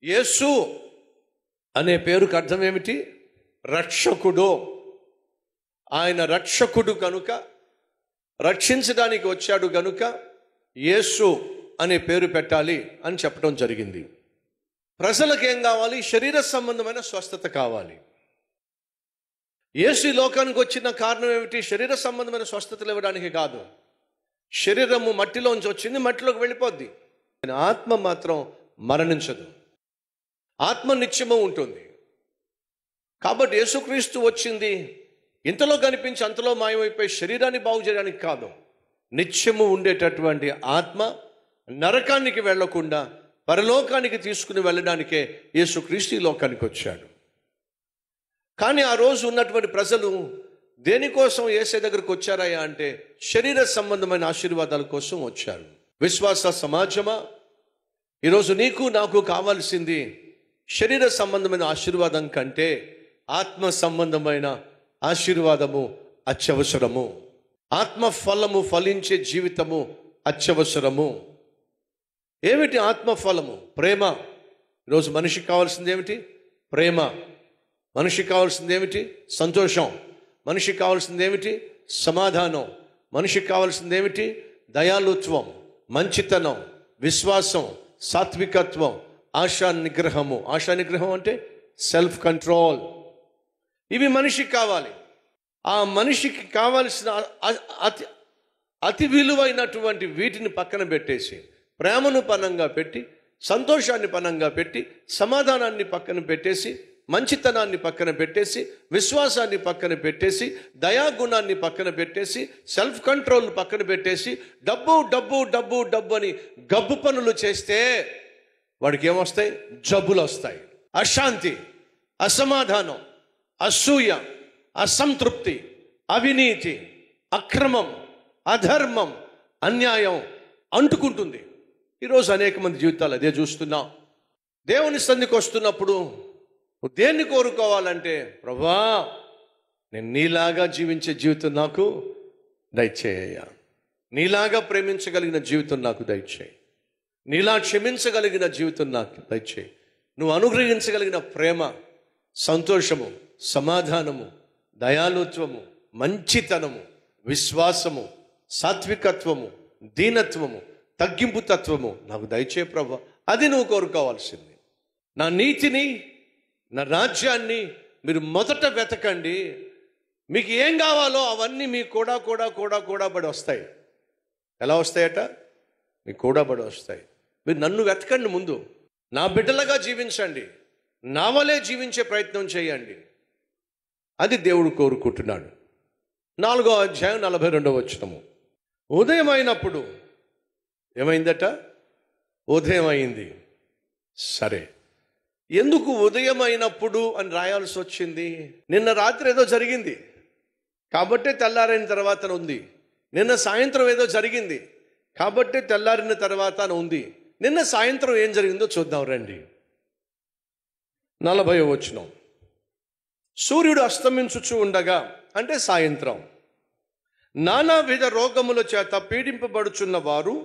యేసు అనే పేరుకు అర్థం ఏమిటి? రక్షకుడు. ఆయన రక్షకుడు కనుక, రక్షించడానికి వచ్చాడు కనుక యేసు అనే పేరు పెట్టాలి అని చెప్పడం జరిగింది. ప్రజలకు ఏం కావాలి? శరీర సంబంధమైన స్వస్థత కావాలి. యేసు ఈ లోకానికి వచ్చిన కారణం ఏమిటి? శరీర సంబంధమైన స్వస్థతలు ఇవ్వడానికి కాదు. శరీరము మట్టిలోంచి వచ్చింది, మట్టిలోకి వెళ్ళిపోద్ది. ఆత్మ మాత్రం మరణించదు, ఆత్మ నిత్యము ఉంటుంది. కాబట్టి యేసుక్రీస్తు వచ్చింది ఇంతలో కనిపించి అంతలో మాయమైపోయి శరీరాన్ని బాగు చేయడానికి కాదు. నిత్యము ఉండేటటువంటి ఆత్మ నరకానికి వెళ్లకుండా పరలోకానికి తీసుకుని వెళ్ళడానికే యేసుక్రీస్తు ఈ లోకానికి వచ్చాడు. కానీ ఆ రోజు ఉన్నటువంటి ప్రజలు దేనికోసం యేసే దగ్గరకు వచ్చారయ్యా అంటే శరీర సంబంధమైన ఆశీర్వాదాల కోసం వచ్చారు. విశ్వాస సమాజమా, ఈరోజు నీకు నాకు కావాల్సింది శరీర సంబంధమైన ఆశీర్వాదం కంటే ఆత్మ సంబంధమైన ఆశీర్వాదము అత్యవసరము. ఆత్మ ఫలము ఫలించే జీవితము అత్యవసరము. ఏమిటి ఆత్మ ఫలము? ప్రేమ. ఈరోజు మనిషికి కావాల్సింది ఏమిటి? ప్రేమ. మనిషికి కావాల్సింది ఏమిటి? సంతోషం. మనిషికి కావాల్సింది ఏమిటి? సమాధానం. మనిషికి కావాల్సింది ఏమిటి? దయాళుత్వం, మంచితనం, విశ్వాసం, సాత్వికత్వం, ఆశా నిగ్రహము. ఆశా నిగ్రహం అంటే సెల్ఫ్ కంట్రోల్. ఇవి మనిషికి కావాలి. ఆ మనిషికి కావాల్సిన అతి విలువైనటువంటి వీటిని పక్కన పెట్టేసి, ప్రేమను పనంగా పెట్టి, సంతోషాన్ని పనంగా పెట్టి, సమాధానాన్ని పక్కన పెట్టేసి, మంచితనాన్ని పక్కన పెట్టేసి, విశ్వాసాన్ని పక్కన పెట్టేసి, దయాగుణాన్ని పక్కన పెట్టేసి, సెల్ఫ్ కంట్రోల్ పక్కన పెట్టేసి, డబ్బు డబ్బు డబ్బు డబ్బు అని గబ్బు పనులు చేస్తే వాడికి ఏమొస్తాయి? జబ్బులు వస్తాయి. అశాంతి, అసమాధానం, అసూయ, అసంతృప్తి, అవినీతి, అక్రమం, అధర్మం, అన్యాయం అంటుకుంటుంది. ఈరోజు అనేక మంది జీవితాలు అదే చూస్తున్నాం. దేవుని సన్నిధికి వస్తున్నప్పుడు నువ్వు దేన్ని కోరుకోవాలంటే, ప్రభువా నేను నీలాగా జీవించే జీవితం నాకు దయచేయ, నీలాగా ప్రేమించగలిగిన జీవితం నాకు దయచేయి, నీలా క్షమించగలిగిన జీవితం నాకు దయచేయి, నువ్వు అనుగ్రహించగలిగిన ప్రేమ, సంతోషము, సమాధానము, దయాళుత్వము, మంచితనము, విశ్వాసము, సాత్వికత్వము, దీనత్వము, తగ్గింపు తత్వము నాకు దయచేయి ప్రభువా. అది నువ్వు కోరుకోవాల్సింది. నా నీతిని, నా రాజ్యాన్ని మీరు మొదట వెతకండి. మీకు ఏం కావాలో అవన్నీ మీకు కూడా బడి వస్తాయి. ఎలా వస్తాయట? మీకు కూడా బడి వస్తాయి. మీరు నన్ను వెతకండి, ముందు నా బిడ్డలుగా జీవించండి, నా వలే జీవించే ప్రయత్నం చేయండి. అది దేవుడు కోరుకుంటున్నాడు. 4వ అధ్యాయం 42వ వచనము. ఉదయం అయినప్పుడు ఏమైందట? ఉదయం అయింది. సరే, ఎందుకు ఉదయం అయినప్పుడు అని రాయాల్సి వచ్చింది? నిన్న రాత్రి ఏదో జరిగింది కాబట్టే తెల్లారిన తర్వాత ఉంది. నిన్న సాయంత్రం ఏదో జరిగింది కాబట్టే తెల్లారిన తర్వాత ఉంది. నిన్న సాయంత్రం ఏం జరిగిందో చూద్దాం రండి. 40వ వచనం. సూర్యుడు అస్తమించుచు ఉండగా, అంటే సాయంత్రం, నానావిధ రోగముల చేత పీడింపబడుచున్న వారు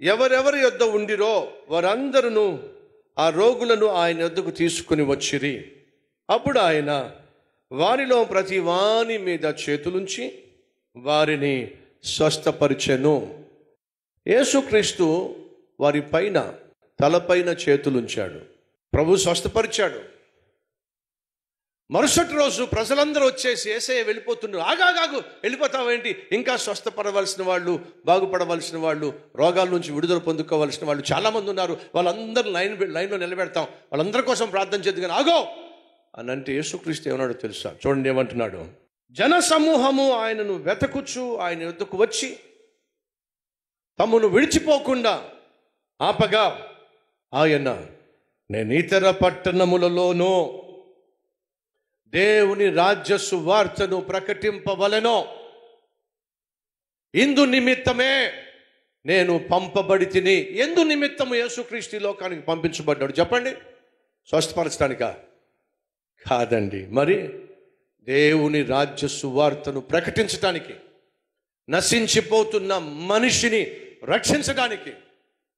ఎవరెవరి యొద్ద ఉండిరో వారందరూ ఆ రోగులను ఆయన యొద్దకు తీసుకుని వచ్చిరి. అప్పుడు ఆయన వారిలో ప్రతి వాని మీద చేతులుంచి వారిని స్వస్థపరిచెను. యేసుక్రీస్తు వారి పైన, తలపైన చేతులుంచాడు. ప్రభు స్వస్థపరిచాడు. మరుసటి రోజు ప్రజలందరూ వచ్చేసి యేసయ్య వెళ్ళిపోతున్నారు. ఆగాగాగు, వెళ్ళిపోతావేంటి? ఇంకా స్వస్థపడవలసిన వాళ్ళు, బాగుపడవలసిన వాళ్ళు, రోగాల నుంచి విడుదల పొందుకోవలసిన వాళ్ళు చాలామంది ఉన్నారు. వాళ్ళందరూ లైన్లో నిలబెడతాం, వాళ్ళందరి కోసం ప్రార్థన చేద్దు. కానీ ఆగో అని అంటే యేసుక్రీస్తు ఏమన్నాడో తెలుసా? చూడండి ఏమంటున్నాడు. జన సమూహము ఆయనను వెతకుచు ఆయన వద్దకు వచ్చి తమను విడిచిపోకుండా ఆపగా ఆయన, నేను ఇతర పట్టణములలోనూ దేవుని రాజ్య సువార్తను ప్రకటింపవలెనో, ఇందు నిమిత్తమే నేను పంపబడి తిని. ఎందు నిమిత్తము యేసుక్రీస్తు లోకానికి పంపించబడ్డాడు చెప్పండి? స్వస్థపరచడానికా? కాదండి. మరి దేవుని రాజ్య సువార్తను ప్రకటించడానికి, నశించిపోతున్న మనిషిని రక్షించడానికి.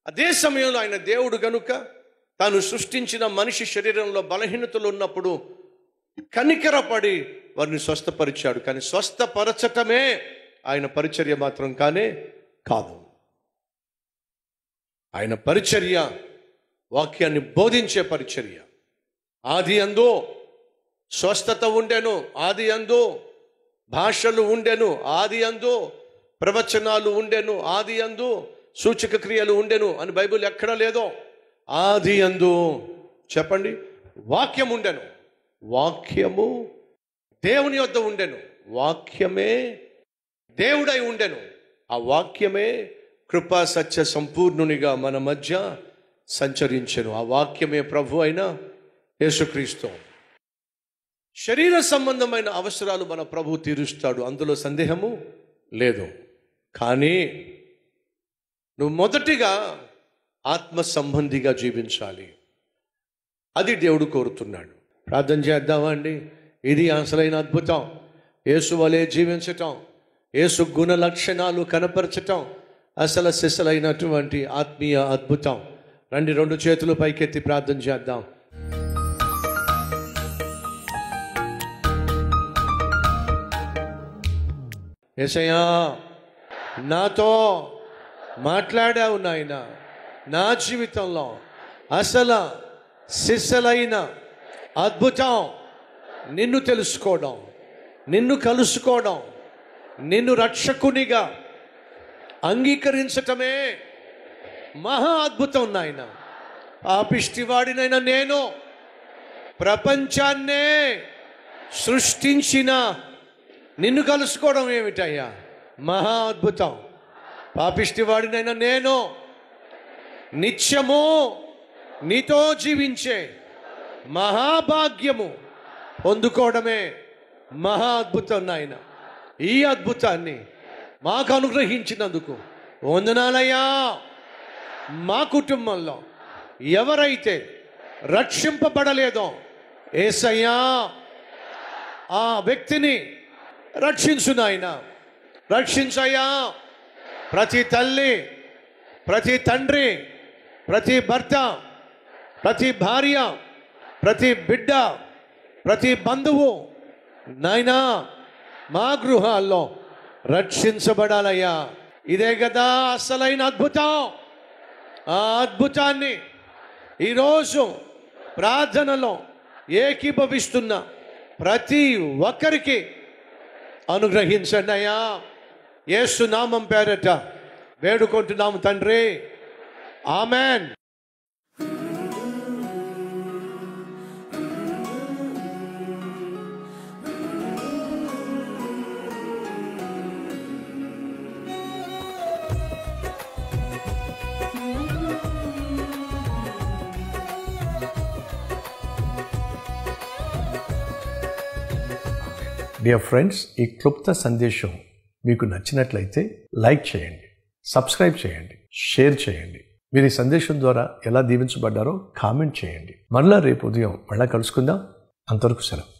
అదే సమయంలో ఆయన దేవుడు గనుక తాను సృష్టించిన మనిషి శరీరంలో బలహీనతలు ఉన్నప్పుడు కనికరపడి వారిని స్వస్థపరిచాడు. కానీ స్వస్థపరచటమే ఆయన పరిచర్య మాత్రం కానే కాదు. ఆయన పరిచర్య వాక్యాన్ని బోధించే పరిచర్య. ఆది యందు స్వస్థత ఉండెను, ఆది యందు భాషలు ఉండెను, ఆది యందు ప్రవచనాలు ఉండెను, ఆది యందు సూచక క్రియలు ఉండెను అని బైబిల్ ఎక్కడా లేదో. ఆది యందు చెప్పండి, వాక్యం ఉండెను, వాక్యము దేవుని యొద్ద ఉండెను, వాక్యమే దేవుడై ఉండెను, ఆ వాక్యమే కృపా సత్య సంపూర్ణునిగా మన మధ్య సంచరించెను. ఆ వాక్యమే ప్రభు అయిన యేసుక్రీస్తు. శరీర సంబంధమైన అవసరాలు మన ప్రభు తీరుస్తాడు, అందులో సందేహము లేదు. కానీ నువ్వు మొదటిగా ఆత్మ సంబంధిగా జీవించాలి. అది దేవుడు కోరుతున్నాడు. ప్రార్థన చేద్దామా అండి? ఇది అసలైన అద్భుతం. యేసు వలె జీవించటం, యేసు గుణ లక్షణాలు కనపరచటం అసలు సిసలైనటువంటి ఆత్మీయ అద్భుతం. రండి, 2 చేతులు పైకెత్తి ప్రార్థన చేద్దాం. యేసయ్యా, నాతో మాట్లాడావు నాయన. నా జీవితంలో అసలు సిసలైన అద్భుతం నిన్ను తెలుసుకోవడం, నిన్ను కలుసుకోవడం, నిన్ను రక్షకునిగా అంగీకరించటమే మహా అద్భుతం నాయన. పాపిష్టివాడినైనా నేను ప్రపంచాన్నే సృష్టించిన నిన్ను కలుసుకోవడం ఏమిటయ్యా? మహా అద్భుతం. పాపిష్టివాడినైనా నేను నిత్యము నీతో జీవించే మహాభాగ్యము పొందుకోవడమే మహా అద్భుతం నాయన. ఈ అద్భుతాన్ని మాకు అనుగ్రహించినందుకు వందనాలయ్యా. మా కుటుంబంలో ఎవరైతే రక్షింపబడలేదో యేసయ్యా, ఆ వ్యక్తిని రక్షించు నాయన, రక్షించయ్యా. ప్రతి తల్లి, ప్రతి తండ్రి, ప్రతి భర్త, ప్రతి భార్య, ప్రతి బిడ్డ, ప్రతి బంధువు నాయనా మా గృహాల్లో రక్షించబడాలయ్యా. ఇదే కదా అసలైన అద్భుతం. ఆ అద్భుతాన్ని ఈరోజు ప్రార్థనలో ఏకీభవిస్తున్న ప్రతి ఒక్కరికి అనుగ్రహించండి అయ్యా. యేసు నామం పేరట వేడుకుంటున్నాము తండ్రి, ఆమెన్. డియర్ ఫ్రెండ్స్, ఈ క్లుప్త సందేశం మీకు నచ్చినట్లయితే లైక్ చేయండి, సబ్స్క్రైబ్ చేయండి, షేర్ చేయండి. మీరు ఈ సందేశం ద్వారా ఎలా దీవించబడ్డారో కామెంట్ చేయండి. మరలా రేపు ఉదయం మళ్ళా కలుసుకుందాం. అంతవరకు సెలవు.